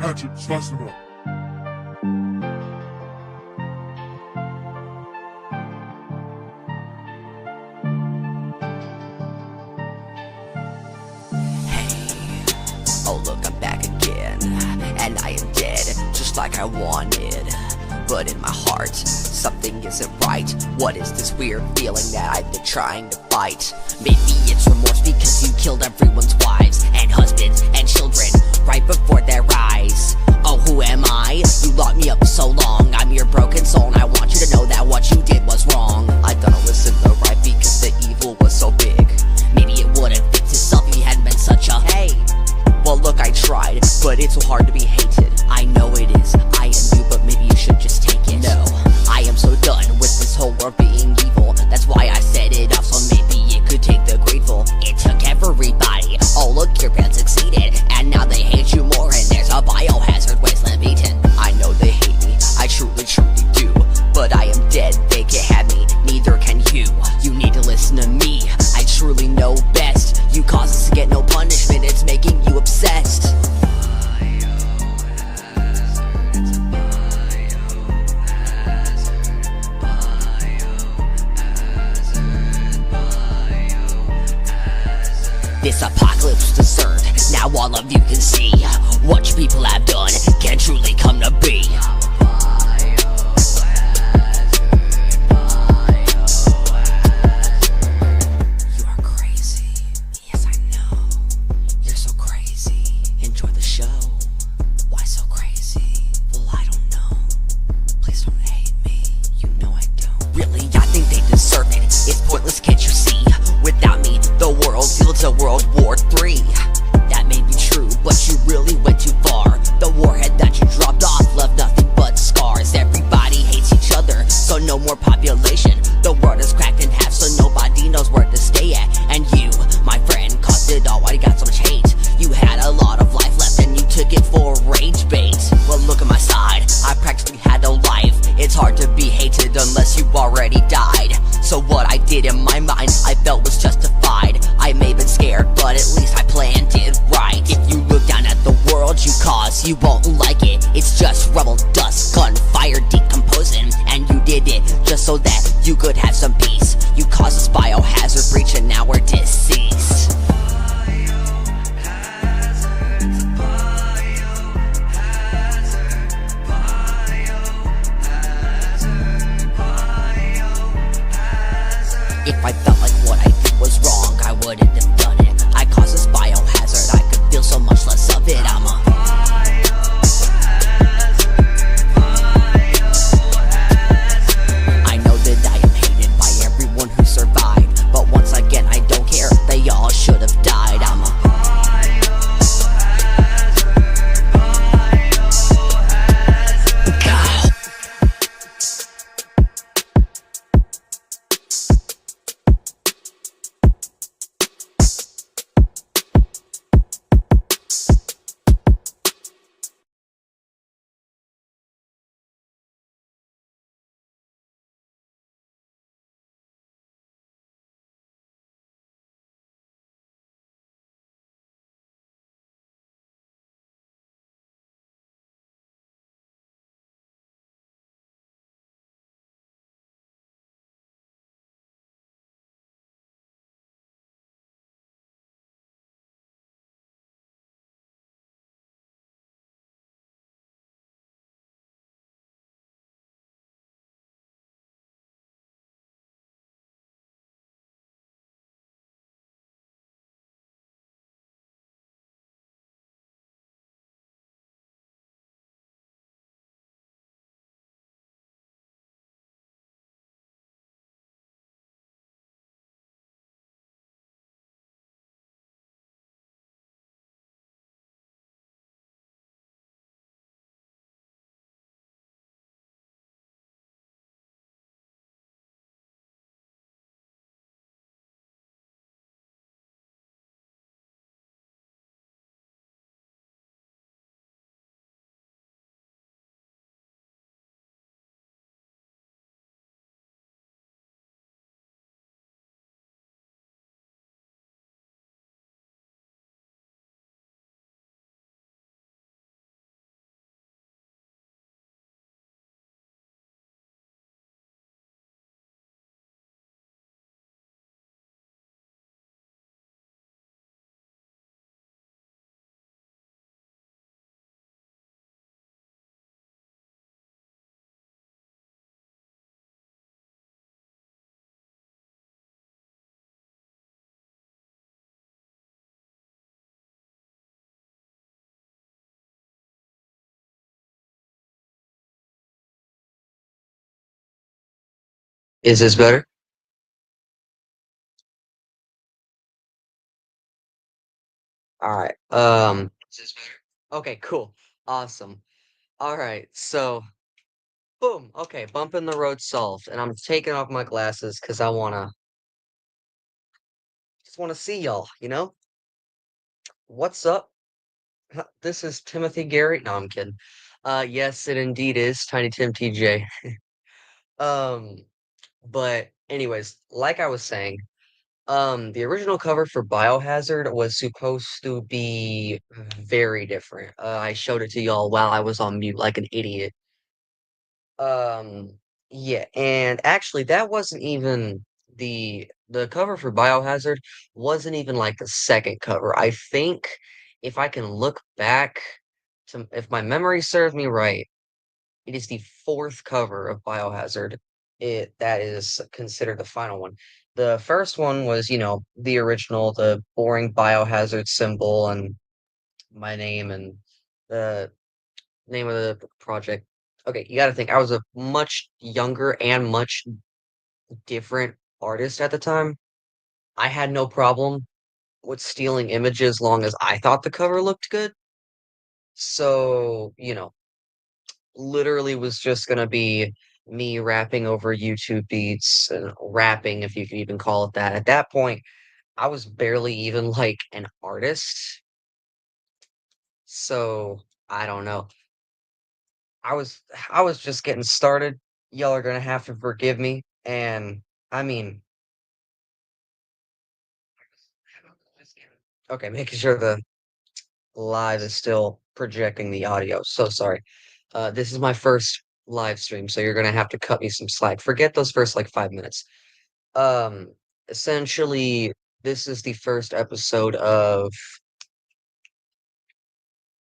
Hatchet, slice them up. Oh look, I'm back again, and I am dead, just like I wanted. But in my heart, something isn't right. What is this weird feeling that I've been trying to fight? Maybe it's remorse because you killed everyone's wives and husbands and children right before their eyes. Oh, who am I? You locked me up so long. I'm your broken soul, and I want you to know that what you did was wrong. I thought I listened the right because the evil was so big. Maybe it wouldn't fix itself if you hadn't been such a hey. Well look, I tried, but it's so hard to be hated. I know it is, I am you, but maybe you should just take it. No, I am so done with this whole world being evil. That's why I set it up, so maybe it could take the grateful. It took everybody, oh look, your band succeeded, and now they hate you more, and there's a biohazard wasteland beaten. I know they hate me, I truly do, but I am dead, they can't have me, neither can you. You need to listen to me, I truly know best. You cause us to get no punishment, it's making you obsessed. This apocalypse deserved, now all of you can see what you people have done can truly come to be. You are crazy, yes I know, you're so crazy, enjoy the show. Why so crazy? Well I don't know, please don't hate me, you know I don't. Really, I think they deserve it, it's pointless, can't you see? Without me, the world feels a World War III. That may be true, but you really went too far. The warhead that you dropped off left nothing but scars. Everybody hates each other, so no more population. The world is cracked in half, so nobody knows where to stay at. And you, my friend, caused it all. Why you got so much hate? You had a lot of life left and you took it for rage bait. Well look at my side, I practically had no life. It's hard to be hated unless you already died. So what I did in my mind, I felt was justified. I may have been scared, but at least I planned it right. If you look down at the world you caused, you won't like it. It's just rubble, dust, gunfire, decomposing. And you did it just so that you could have some peace. You caused this biohazard breach and now we're deceased. If I felt like what I did was wrong, I wouldn't have done it. I caused this biohazard, I could feel so much less of it. I'm a Is this better? All right. Is this better? Okay, cool. Awesome. All right. So, boom. Okay, bump in the road solved. And I'm taking off my glasses because I just wanna see y'all, you know? What's up? This is Timothy Gary. No, I'm kidding. Yes, it indeed is Tiny Tim TJ. Um, but anyways, like I was saying, the original cover for Biohazard was supposed to be very different. I showed it to y'all while I was on mute like an idiot. Um, yeah, and actually that wasn't even the cover for Biohazard wasn't even like the second cover. I think if I can look back to if my memory serves me right, it is the fourth cover of Biohazard. It that is considered the final one. The first one was, the original, the boring Biohazard symbol and my name and the name of the project. Okay, you got to think I was a much younger and much different artist at the time. I had no problem with stealing images long as I thought the cover looked good. So, literally was just gonna be me rapping over YouTube beats and rapping, if you could even call it that. At that point, I was barely even like an artist. So I don't know. I was I was just getting started. Y'all are gonna have to forgive me. And I mean, okay, making sure the live is still projecting the audio. So sorry. This is my first live stream, so you're gonna have to cut me some slack. Forget those first like 5 minutes. Um, Essentially, this is the first episode of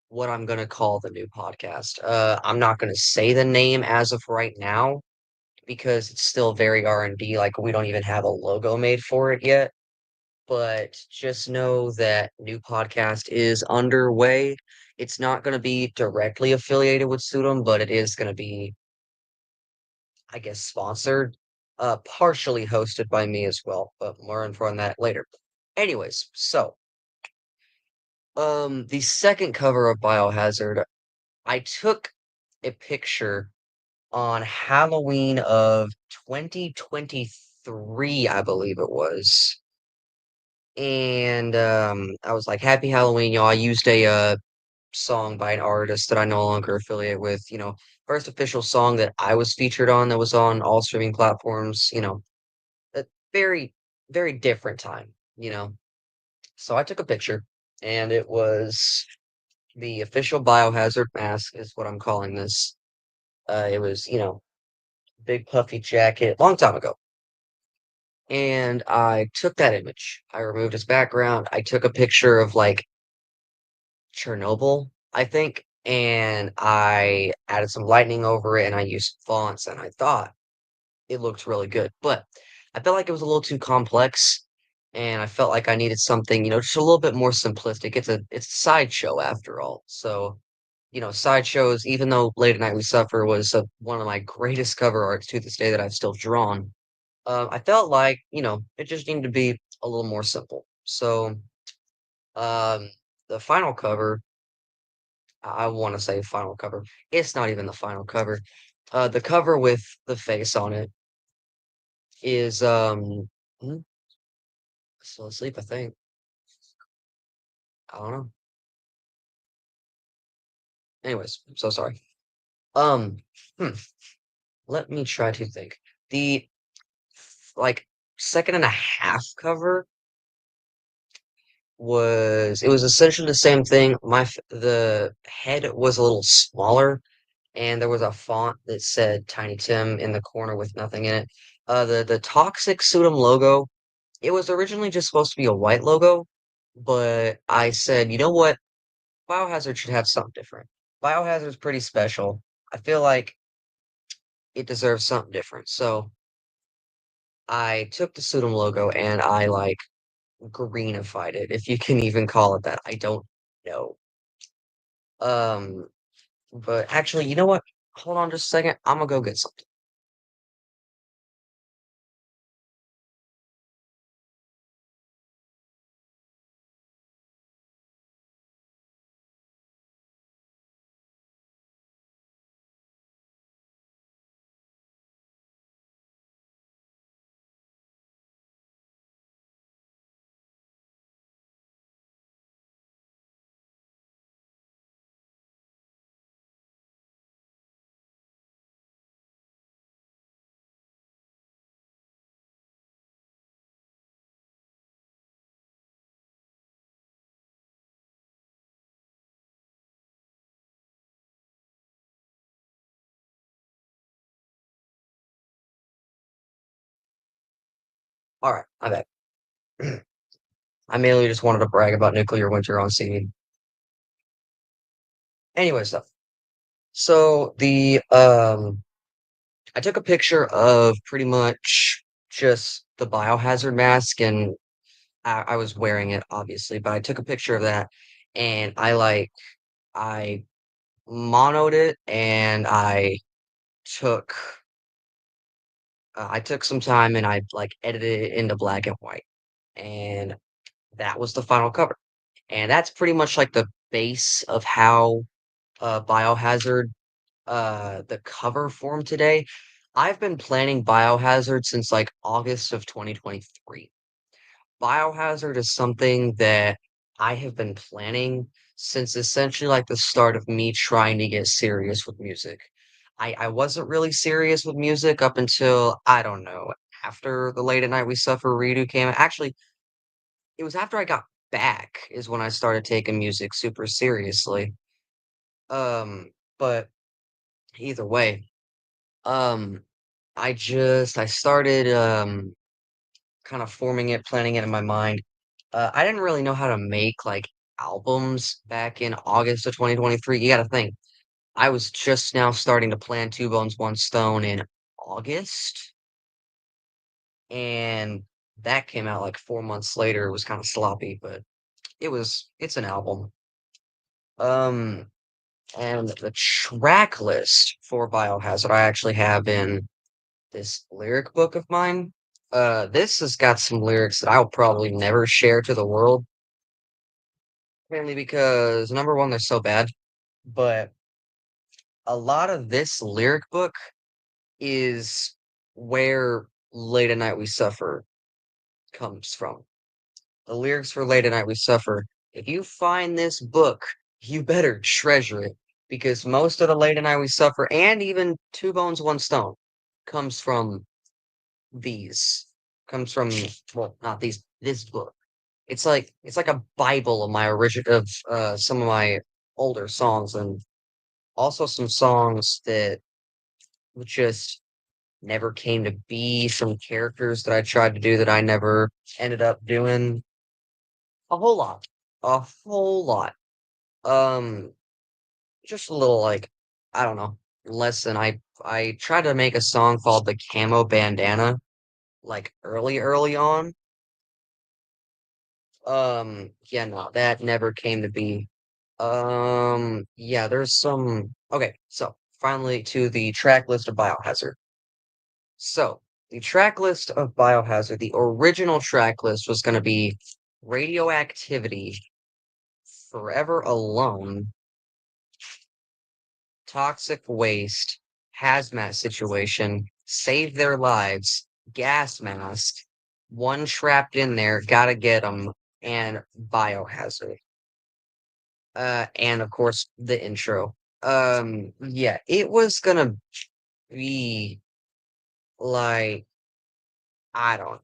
what I'm gonna call the new podcast. I'm not gonna say the name as of right now because it's still very R&D, like we don't even have a logo made for it yet. But just know that new podcast is underway. It's not gonna be directly affiliated with Sudom, but it is gonna be, I guess, sponsored, partially hosted by me as well, but more info on that later. Anyways, so the second cover of Biohazard, I took a picture on Halloween of 2023, I believe it was. And I was like, Happy Halloween, y'all. I used a song by an artist that I no longer affiliate with, first official song that I was featured on that was on all streaming platforms, a very, very different time, you know. So I took a picture and it was the official Biohazard mask is what I'm calling this. It was, big puffy jacket, long time ago. And I took that image. I removed his background. I took a picture of like Chernobyl, I think, and I added some lightning over it and I used fonts and I thought it looked really good. But I felt like it was a little too complex and I felt like I needed something, just a little bit more simplistic. It's a sideshow after all. So sideshows, even though Late at Night We Suffer was one of my greatest cover arts to this day that I've still drawn, I felt like, it just needed to be a little more simple. So, um, the final cover, I want to say final cover. It's not even the final cover. The cover with the face on it is, hmm, still asleep, I think. I don't know. Anyways, I'm so sorry. Um, hmm, Let me try to think. The like second and a half cover it was essentially the same thing. The head was a little smaller, and there was a font that said Tiny Tim in the corner with nothing in it. The Toxic Sudom logo, it was originally just supposed to be a white logo, but I said, you know what? Biohazard should have something different. Biohazard's pretty special. I feel like it deserves something different. So I took the Sudom logo and I like greenified it, if you can even call it that. I don't know. Um, but actually, you know what? Hold on just a second. I'm gonna go get something. All right, I bet. I mainly just wanted to brag about Nuclear Winter on CD. Anyways, though, so I took a picture of pretty much just the Biohazard mask, and I was wearing it obviously, but I took a picture of that, and I monoed it, and took I took some time and I like edited it into black and white, and that was the final cover. And that's pretty much like the base of how Biohazard the cover form today. I've been planning Biohazard since like August of 2023. Biohazard is something that I have been planning since essentially like the start of me trying to get serious with music. I wasn't really serious with music up until, I don't know, after the Late at Night We Suffer redo came. Actually, it was after I got back is when I started taking music super seriously. But either way, um, I started kind of forming it, planning it in my mind. I didn't really know how to make like albums back in August of 2023. You got to think, I was just now starting to plan Two Bones, One Stone in August, and that came out like 4 months later. It was kind of sloppy, but it's an album. Um, and the track list for Biohazard I actually have in this lyric book of mine. This has got some lyrics that I'll probably never share to the world, mainly because number one, they're so bad, but a lot of this lyric book is where Late at Night We Suffer comes from. The lyrics for Late at Night We Suffer. If you find this book, you better treasure it because most of the Late at Night We Suffer and even Two Bones, One Stone comes from these. Comes from, well, not these, this book. It's like a Bible of my origin of some of my older songs and also some songs that just never came to be, some characters that I tried to do that I never ended up doing. A whole lot. A whole lot. Um, just a little like, I don't know, lesson. I tried to make a song called The Camo Bandana, like early on. Yeah, no, that never came to be. Yeah, there's some. Okay, so finally to the track list of Biohazard. So the track list of Biohazard, the original track list was going to be Radioactivity, Forever Alone, Toxic Waste, Hazmat Situation, Save Their Lives, Gas Mask, One Trapped in There, Gotta Get 'em, and Biohazard. And of course the intro. Yeah, it was gonna be like I don't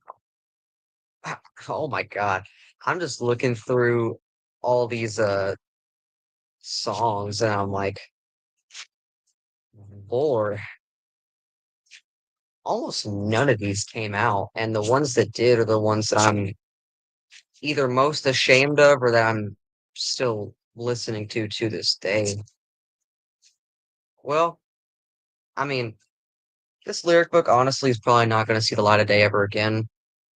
oh my God. I'm just looking through all these songs and I'm like, Lord, almost none of these came out. And the ones that did are the ones that I'm either most ashamed of or that I'm still listening to this day. Well, I mean, this lyric book honestly is probably not going to see the light of day ever again.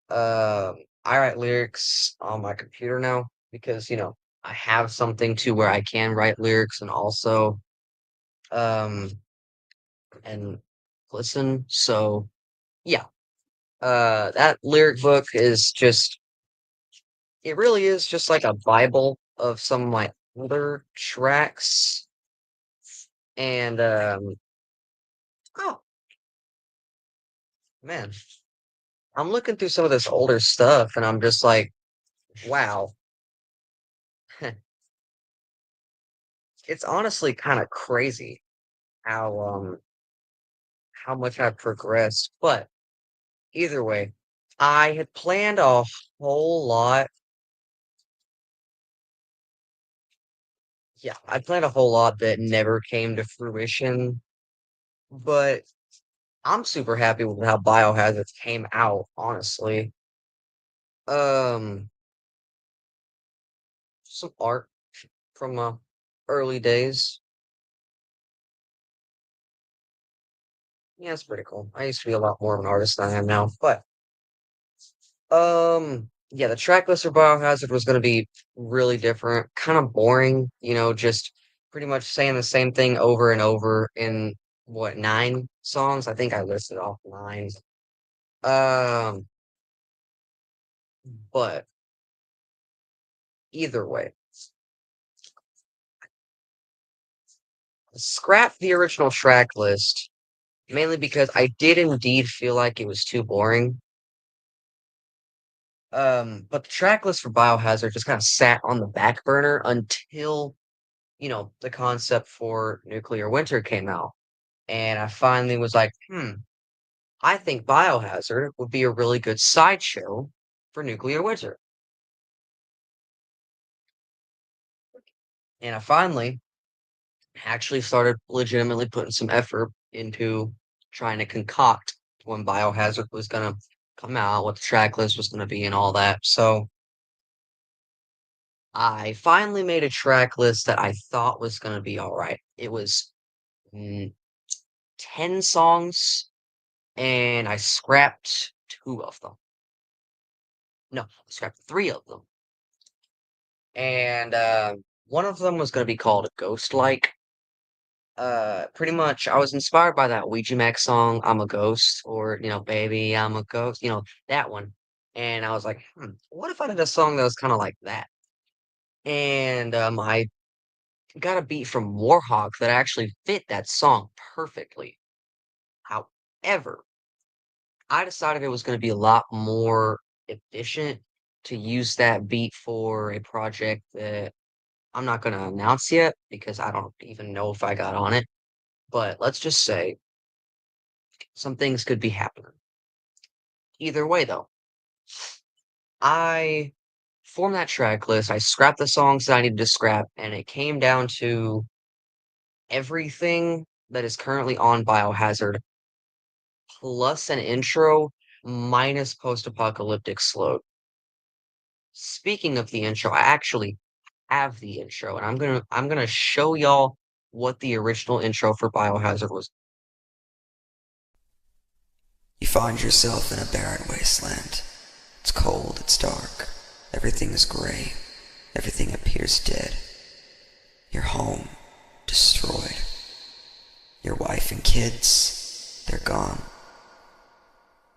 I write lyrics on my computer now because, I have something to where I can write lyrics and also um and listen. So yeah, that lyric book is just it really is just like a Bible of some of my older tracks. And oh man, I'm looking through some of this older stuff and I'm just like, wow, it's honestly kind of crazy how how much I've progressed. But either way, I had planned a whole lot. Yeah, I planned a whole lot that never came to fruition, but I'm super happy with how Biohazard came out, honestly. Um, some art from early days. Yeah, it's pretty cool. I used to be a lot more of an artist than I am now, but yeah, the track list for Biohazard was going to be really different, kind of boring, just pretty much saying the same thing over and over in what, 9 songs? I think I listed off 9. Um, but either way, scrap the original track list mainly because I did indeed feel like it was too boring. But the track list for Biohazard just kind of sat on the back burner until, the concept for Nuclear Winter came out. And I finally was like, I think Biohazard would be a really good sideshow for Nuclear Winter. And I finally actually started legitimately putting some effort into trying to concoct when Biohazard was gonna come out, what the track list was gonna be, and all that. So I finally made a track list that I thought was gonna be all right. It was 10 songs, and I scrapped 2 of them. No, I scrapped 3 of them. And one of them was gonna be called Ghost Like. Pretty much I was inspired by that Ouija Mac song, I'm a Ghost, or, Baby, I'm a Ghost, that one. And I was like, what if I did a song that was kind of like that? And I got a beat from Warhawk that actually fit that song perfectly. However, I decided it was going to be a lot more efficient to use that beat for a project that I'm not going to announce yet because I don't even know if I got on it. But let's just say some things could be happening. Either way, though, I formed that track list. I scrapped the songs that I needed to scrap, and it came down to everything that is currently on Biohazard plus an intro minus post-apocalyptic slow. Speaking of the intro, I actually have the intro, and I'm gonna show y'all what the original intro for Biohazard was. You find yourself in a barren wasteland. It's cold, it's dark, everything is gray, everything appears dead. Your home, destroyed. Your wife and kids, they're gone.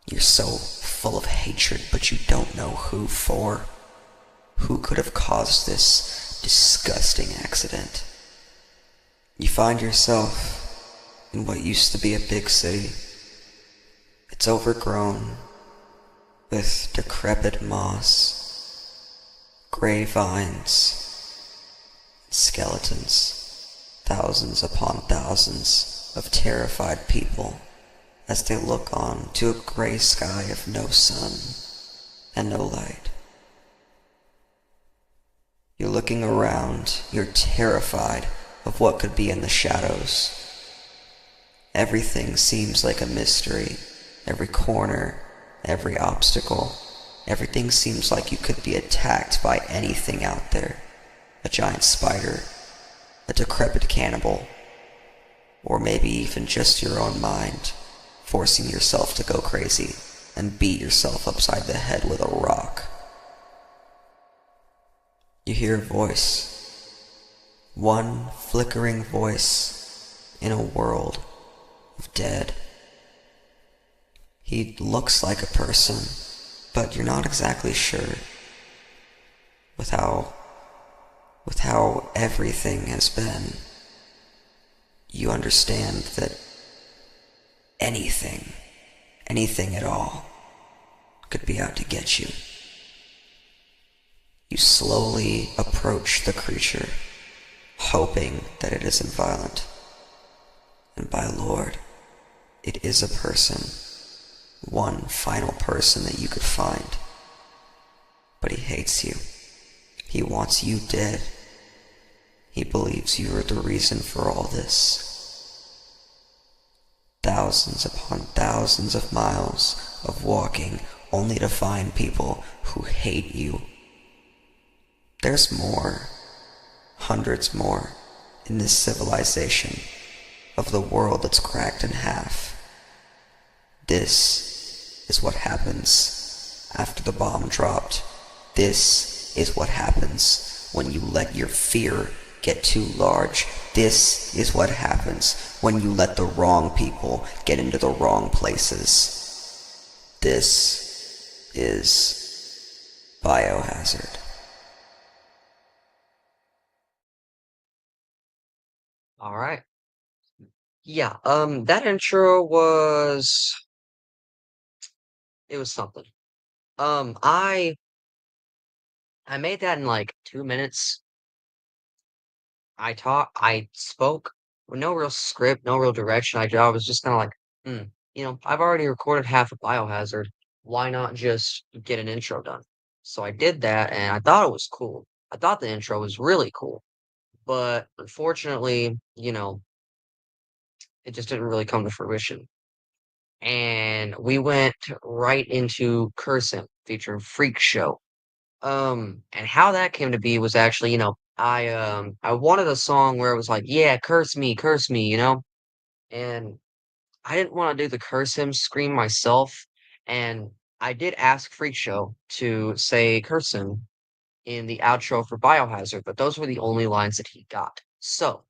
You're so full of hatred, but you don't know who for. Who could have caused this disgusting accident? You find yourself in what used to be a big city. It's overgrown with decrepit moss, gray vines, skeletons, thousands upon thousands of terrified people as they look on to a gray sky of no sun and no light. You're looking around, you're terrified of what could be in the shadows. Everything seems like a mystery. Every corner, every obstacle, everything seems like you could be attacked by anything out there. A giant spider, a decrepit cannibal, or maybe even just your own mind, forcing yourself to go crazy and beat yourself upside the head with a rock. You hear a voice, one flickering voice in a world of dead. He looks like a person, but you're not exactly sure. With how everything has been, you understand that anything at all, could be out to get you. You slowly approach the creature, hoping that it isn't violent. And by Lord, it is a person. One final person that you could find. But he hates you. He wants you dead. He believes you are the reason for all this. Thousands upon thousands of miles of walking only to find people who hate you. There's more, hundreds more, in this civilization of the world that's cracked in half. This is what happens after the bomb dropped. This is what happens when you let your fear get too large. This is what happens when you let the wrong people get into the wrong places. This is Biohazard. All right. Yeah, that intro was it was something. I made that in like 2 minutes. I spoke with no real script, no real direction. I was just kind of like, I've already recorded half of Biohazard. Why not just get an intro done? So I did that and I thought it was cool. I thought the intro was really cool, but unfortunately, it just didn't really come to fruition. And we went right into Cursive featuring Freak Show. And how that came to be was actually, I wanted a song where it was like, yeah, curse me, and I didn't want to do the curse him scream myself, and I did ask Freak Show to say curse him in the outro for Biohazard, but those were the only lines that he got. So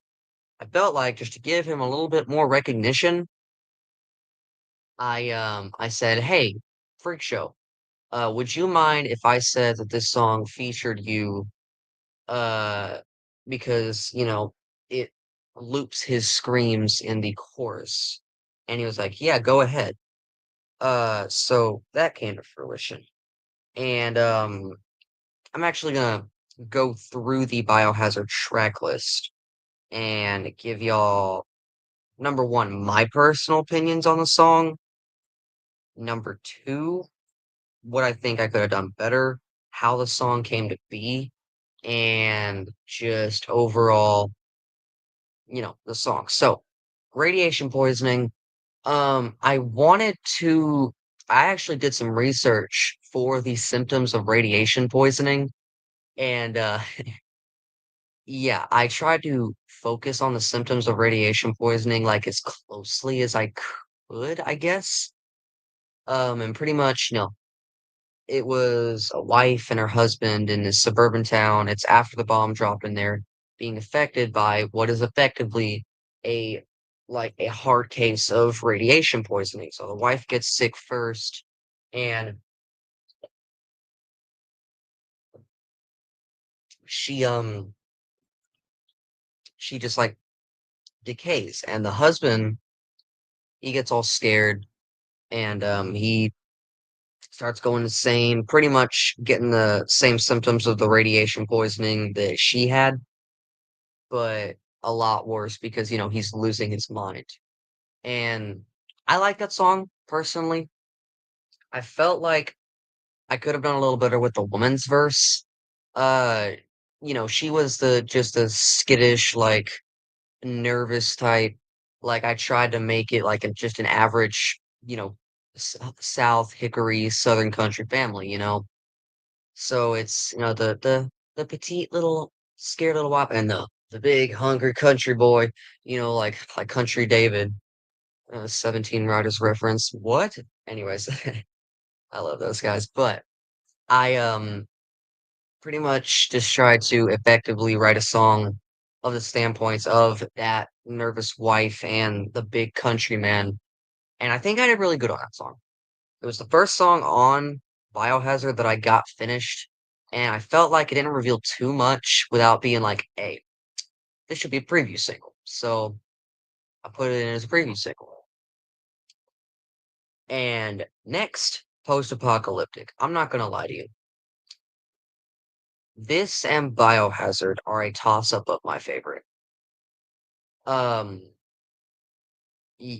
I felt like just to give him a little bit more recognition, I said, hey, Freak Show. Would you mind if I said that this song featured you, uh, because, it loops his screams in the chorus? And he was like, yeah, go ahead. So that came to fruition. And, I'm actually gonna go through the Biohazard track list and give y'all number one, my personal opinions on the song. Number two, what I think I could have done better, how the song came to be, and just overall, the song. So, radiation poisoning. I wanted to, I actually did some research for the symptoms of radiation poisoning. And yeah, I tried to focus on the symptoms of radiation poisoning like as closely as I could, I guess. And pretty much, it was a wife and her husband in this suburban town. It's after the bomb dropped in there, being affected by what is effectively a a hard case of radiation poisoning. So the wife gets sick first, and she she just like decays. And the husband, he gets all scared, and he starts going insane, pretty much getting the same symptoms of the radiation poisoning that she had, but a lot worse because, he's losing his mind. And I like that song personally. I felt like I could have done a little better with the woman's verse. Uh, she was the just a skittish, like nervous type. Like I tried to make it like just an average, South Hickory Southern country family, So it's, the petite little scared little wop and the big hungry country boy, like Country David. 17 Riders reference. What? Anyways, I love those guys. But I pretty much just tried to effectively write a song of the standpoints of that nervous wife and the big countryman. And I think I did really good on that song. It was the first song on Biohazard that I got finished, and I felt like it didn't reveal too much without being like, hey, this should be a preview single. So I put it in as a preview single. And next, post-apocalyptic. I'm not gonna lie to you. This and Biohazard are a toss-up of my favorite. Um, yeah,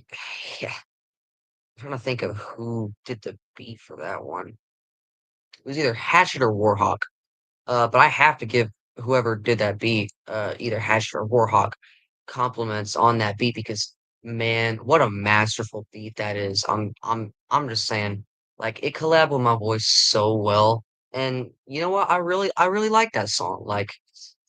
I'm trying to think of who did the beat for that one. It was either Hatchet or Warhawk. But I have to give whoever did that beat, either Hatchet or Warhawk, compliments on that beat because man, what a masterful beat that is. I'm just saying. Like it collabed with my voice so well. And you know what? I really like that song. Like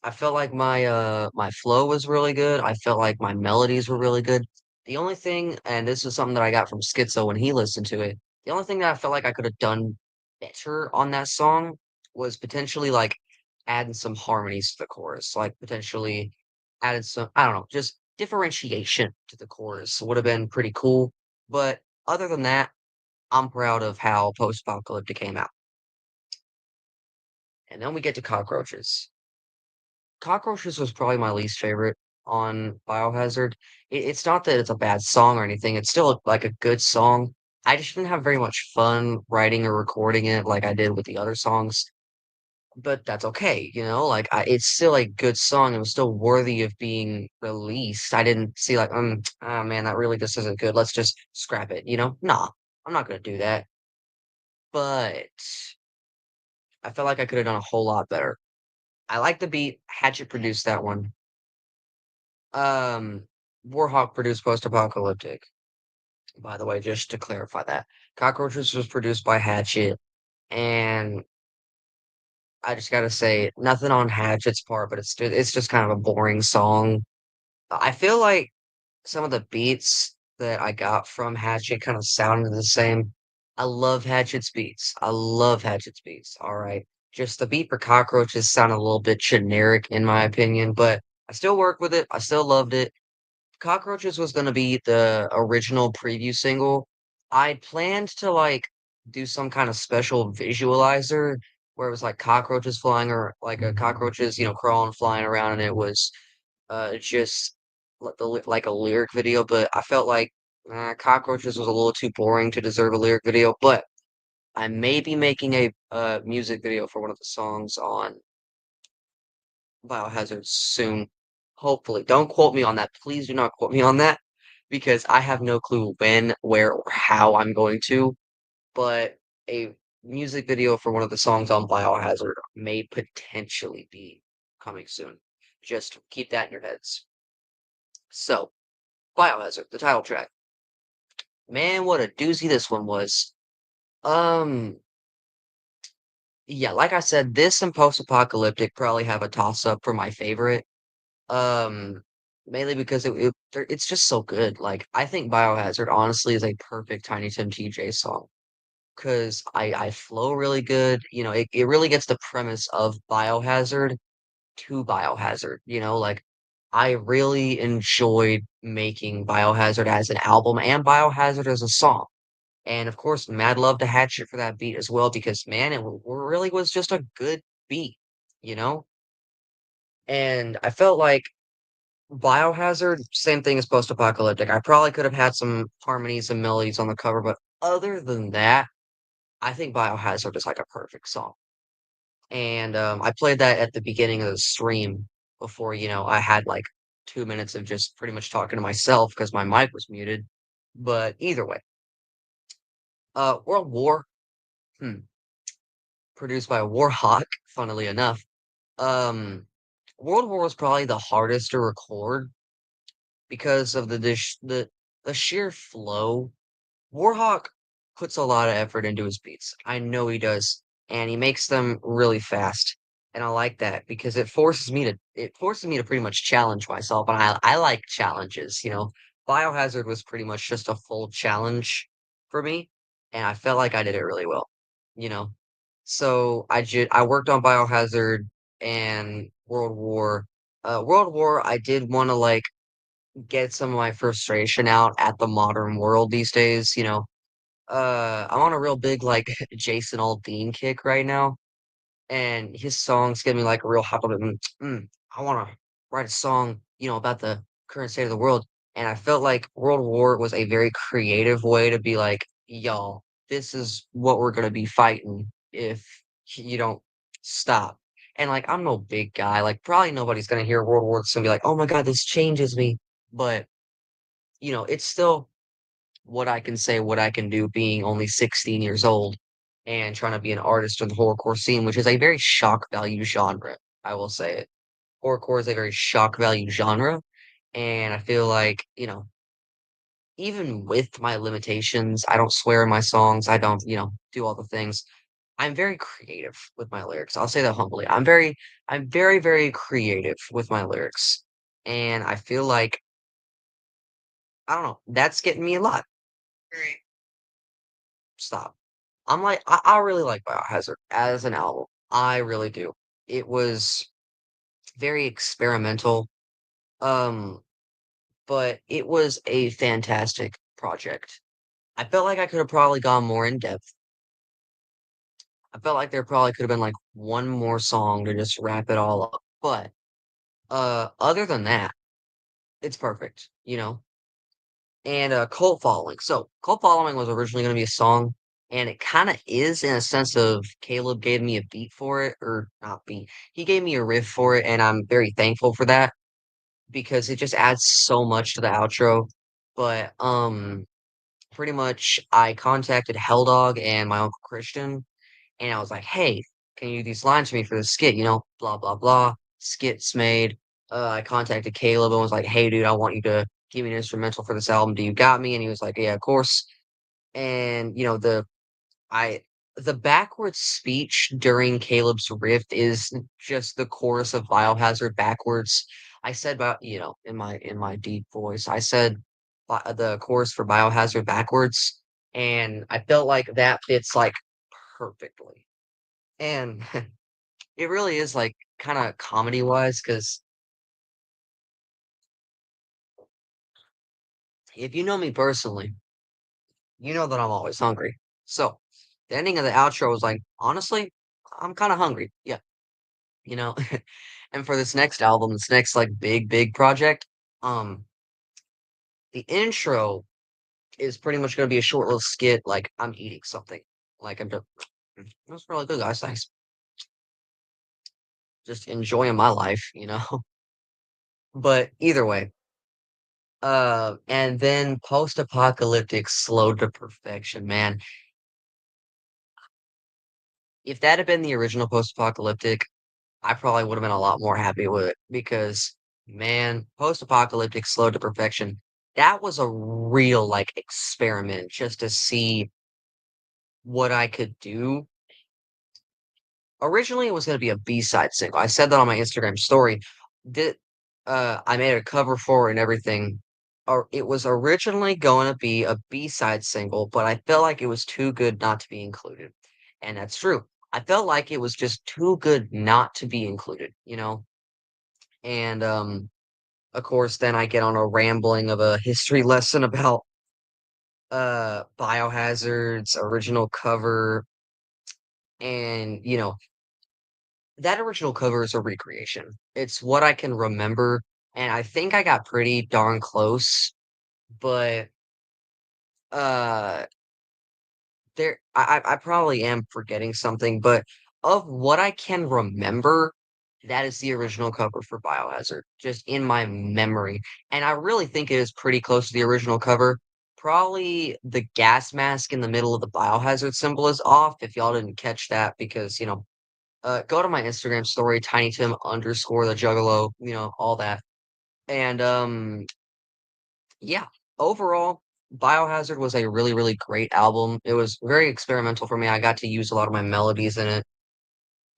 I felt like my flow was really good. I felt like my melodies were really good. The only thing, and this is something that I got from Schizo when he listened to it, the only thing that I felt like I could have done better on that song was potentially like adding some harmonies to the chorus, like potentially added some, I don't know, just differentiation to the chorus would have been pretty cool. But other than that, I'm proud of how Post-Apocalyptic came out. And then we get to Cockroaches. Cockroaches was probably my least favorite on Biohazard. It's not that it's a bad song or anything. It's still like a good song. I just didn't have very much fun writing or recording it like I did with the other songs. But that's okay, like it's still a good song. It was still worthy of being released. I didn't see like, oh man, that really just isn't good. Let's just scrap it, Nah, I'm not gonna do that. But I felt like I could have done a whole lot better. I like the beat. Hatchet produced that one. Um, Warhawk produced Post-Apocalyptic, by the way, just to clarify that. Cockroaches was produced by Hatchet, and I just gotta say, nothing on Hatchet's part, but it's just kind of a boring song. I feel like some of the beats that I got from Hatchet kind of sounded the same. I love Hatchet's beats. I love Hatchet's beats. All right. Just the beat for Cockroaches sounded a little bit generic in my opinion, but I still worked with it. I still loved it. Cockroaches was gonna be the original preview single. I planned to like do some kind of special visualizer where it was like cockroaches flying or like a cockroaches, crawling, flying around, and it was just like a lyric video. But I felt like cockroaches was a little too boring to deserve a lyric video. But I may be making a music video for one of the songs on Biohazard soon. Hopefully. Don't quote me on that. Please do not quote me on that because I have no clue when, where, or how I'm going to. But a music video for one of the songs on Biohazard may potentially be coming soon. Just keep that in your heads. So, Biohazard, the title track. Man, what a doozy this one was. Um, yeah, like I said, this and Post-Apocalyptic probably have a toss-up for my favorite. Um, Mainly because it's just so good. Like I think Biohazard honestly is a perfect Tiny Tim TJ song because I flow really good. It really gets the premise of Biohazard to Biohazard. Like I really enjoyed making Biohazard as an album and Biohazard as a song. And of course, mad love to Hatchet for that beat as well because man, really was just a good beat, you know? And I felt like Biohazard, same thing as post-apocalyptic. I probably could have had some harmonies and melodies on the cover, but other than that, I think Biohazard is like a perfect song. And I played that at the beginning of the stream before, I had like 2 minutes of just pretty much talking to myself because my mic was muted. But either way, World War, hmm, produced by Warhawk, funnily enough. Um, World War was probably the hardest to record because of the sheer flow. Warhawk puts a lot of effort into his beats. I know he does, and he makes them really fast. And I like that because it forces me to pretty much challenge myself, and I like challenges. Biohazard was pretty much just a full challenge for me, and I felt like I did it really well. You know, so I worked on Biohazard and World War. World War, I did want to like get some of my frustration out at the modern world these days. I'm on a real big like Jason Aldean kick right now, and his songs get me like a real hot up. I want to write a song, about the current state of the world. And I felt like World War was a very creative way to be like, y'all, this is what we're gonna be fighting if you don't stop. And like, I'm no big guy. Like, probably nobody's gonna hear World War. It's gonna be like, oh my God, this changes me. But it's still what I can say, what I can do being only 16 years old and trying to be an artist in the horrorcore scene, which is a very shock value genre. I will say it. Horrorcore is a very shock value genre. And I feel like, even with my limitations, I don't swear in my songs. I don't, do all the things. I'm very creative with my lyrics. I'll say that humbly. I'm very, very creative with my lyrics. And I feel like, I don't know, that's getting me a lot. Very- Stop. I really like Biohazard as an album. I really do. It was very experimental. Um, but it was a fantastic project. I felt like I could have probably gone more in depth. I felt like there probably could have been like one more song to just wrap it all up. But other than that, it's perfect, you know? And cult following. So cult following was originally gonna be a song, and it kinda is in a sense of Caleb gave me a beat for it, or not beat. He gave me a riff for it, and I'm very thankful for that because it just adds so much to the outro. But pretty much I contacted Hell Dog and my uncle Christian, and I was like, "Hey, can you do these lines for me for the skit?" Blah blah blah. Skits made. I contacted Caleb and was like, "Hey, dude, I want you to give me an instrumental for this album. Do you got me?" And he was like, "Yeah, of course." And I the backwards speech during Caleb's riff is just the chorus of Biohazard backwards. I said about in my deep voice, I said the chorus for Biohazard backwards, and I felt like that fits like perfectly. And it really is like kind of comedy wise because if you know me personally, you know that I'm always hungry. So the ending of the outro was like, honestly, I'm kind of hungry. Yeah, you know. And for this next album, this next like big project, um, the intro is pretty much going to be a short little skit. Like I'm eating something. Like I'm just, that's really good, guys. Thanks. Just enjoying my life. But either way, and then post-apocalyptic slowed to perfection, man. If that had been the original post-apocalyptic, I probably would have been a lot more happy with it because, man, post-apocalyptic slowed to perfection. That was a real like experiment just to see what I could do. Originally, it was going to be a B-side single. I said that on my Instagram story. Did I made a cover for it and everything. Or it was originally going to be a B-side single, but I felt like it was too good not to be included. And that's true. I felt like it was just too good not to be included. And of course, then I get on a rambling of a history lesson about Biohazard's original cover, and that original cover is a recreation. It's what I can remember, and I think I got pretty darn close, but uh I probably am forgetting something, but of what I can remember, that is the original cover for Biohazard, just in my memory. And I really think it is pretty close to the original cover. Probably the gas mask in the middle of the Biohazard symbol is off, if y'all didn't catch that, because go to my Instagram story, tinytim underscore the juggalo, all that. And yeah, overall, Biohazard was a really, really great album. It was very experimental for me. I got to use a lot of my melodies in it.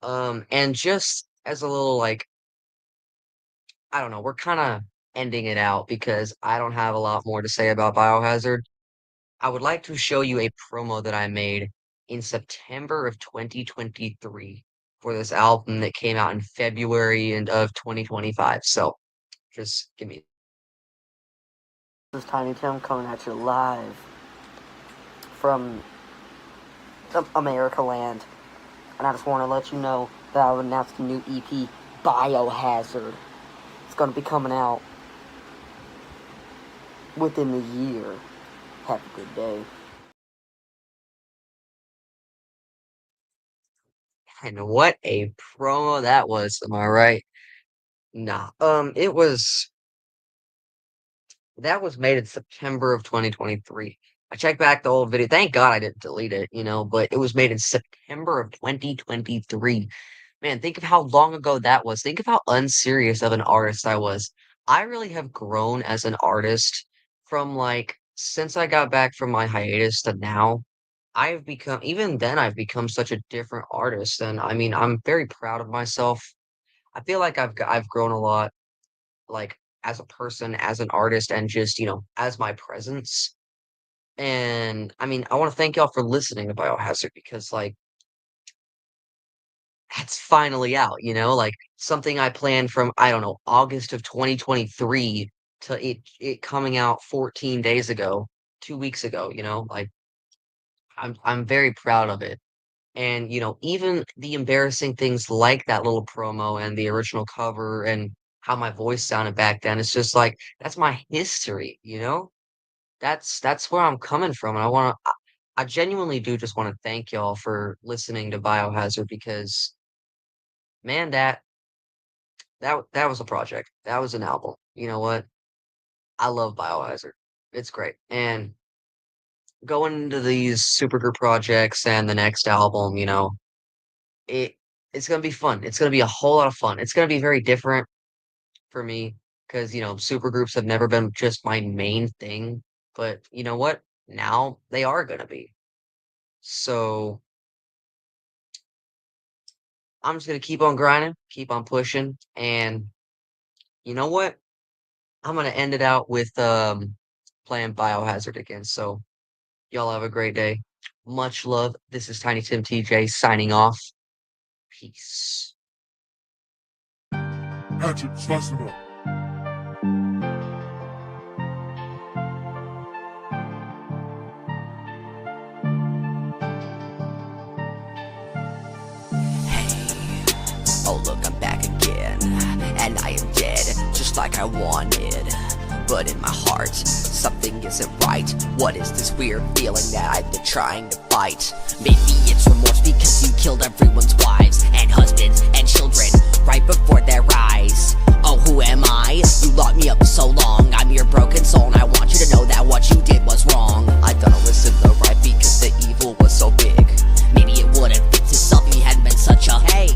And just as a little like, I don't know, we're kind of ending it out because I don't have a lot more to say about Biohazard. I would like to show you a promo that I made in September of 2023 for this album that came out in February and of 2025. So just give me. This is Tiny Tim coming at you live from America Land. And I just want to let you know that I've announced a new EP, Biohazard. It's going to be coming out within the year. Have a good day. And what a promo that was, am I right? Nah. That was made in September of 2023. I checked back the old video. Thank God I didn't delete it, but it was made in September of 2023. Man, think of how long ago that was. Think of how unserious of an artist I was. I really have grown as an artist from like since I got back from my hiatus to now, I've become, even then, I've become such a different artist. And I mean, I'm very proud of myself. I feel like I've grown a lot, like as a person, as an artist, and just, as my presence. And I mean, I want to thank y'all for listening to Biohazard because, like, that's finally out, like something I planned from, I don't know, August of 2023 to it coming out 14 days ago, 2 weeks ago, like I'm very proud of it. And, even the embarrassing things like that little promo and the original cover and how my voice sounded back then, it's just like that's my history. That's where I'm coming from. And I genuinely do just want to thank y'all for listening to Biohazard because man, that was a project. That was an album. You know what? I love Biohazard. It's great. And going into these supergroup projects and the next album, it it's gonna be fun. It's gonna be a whole lot of fun. It's gonna be very different for me because supergroups have never been just my main thing. But you know what? Now they are gonna be. So I'm just gonna keep on grinding, keep on pushing, and you know what? I'm gonna end it out with playing Biohazard again. So y'all have a great day. Much love. This is Tiny Tim TJ signing off. Peace. Hatchet, slice them up. Oh look, I'm back again, and I am dead, just like I wanted. But in my heart, something isn't right. What is this weird feeling that I've been trying to fight? Maybe it's remorse because you killed everyone's wives and husbands and children right before their eyes. Oh, who am I? You locked me up so long. I'm your broken soul and I want you to know that what you did was wrong. I thought it was in the right because the evil was so big. Maybe it wouldn't fix itself if you hadn't been such a hey.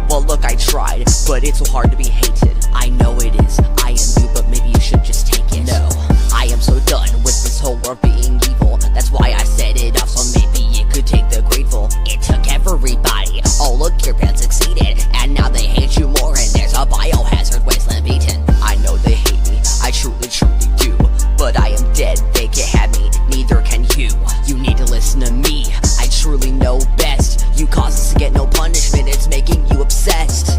Well look, I tried, but it's so hard to be hated. I know it is, I am you, but maybe you should just take it. No, I am so done with this whole world being evil. That's why I set it up, so maybe it could take the grateful. It took everybody, oh look, your band succeeded. And now they hate you more, and there's a biohazard wasteland beaten. I know they hate me, I truly, truly do. But I am dead, they can't have me, neither can you. You need to listen to me, I truly know best. You cause us to get no punishment, it's making you obsessed.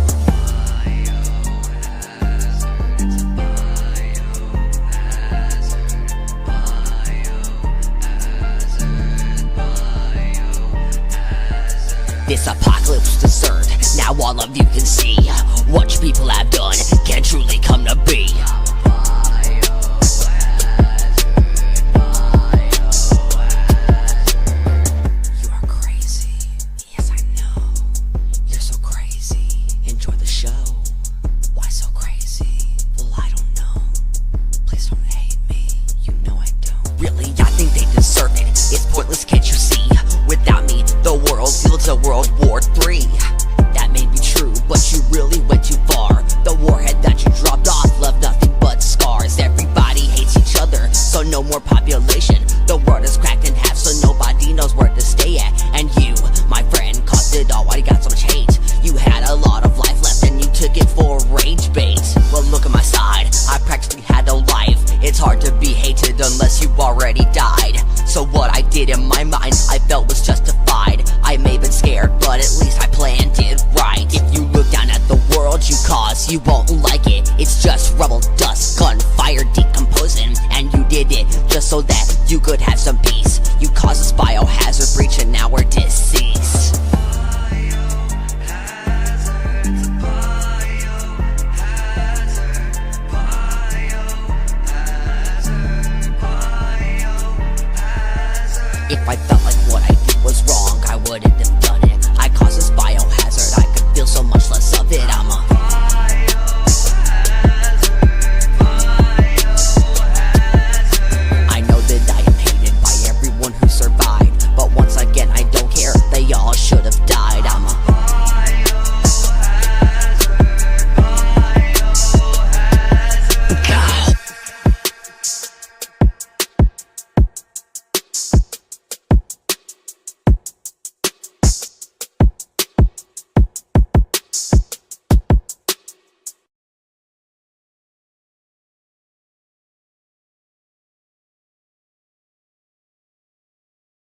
This apocalypse deserved. Now all of you can see what you people have done.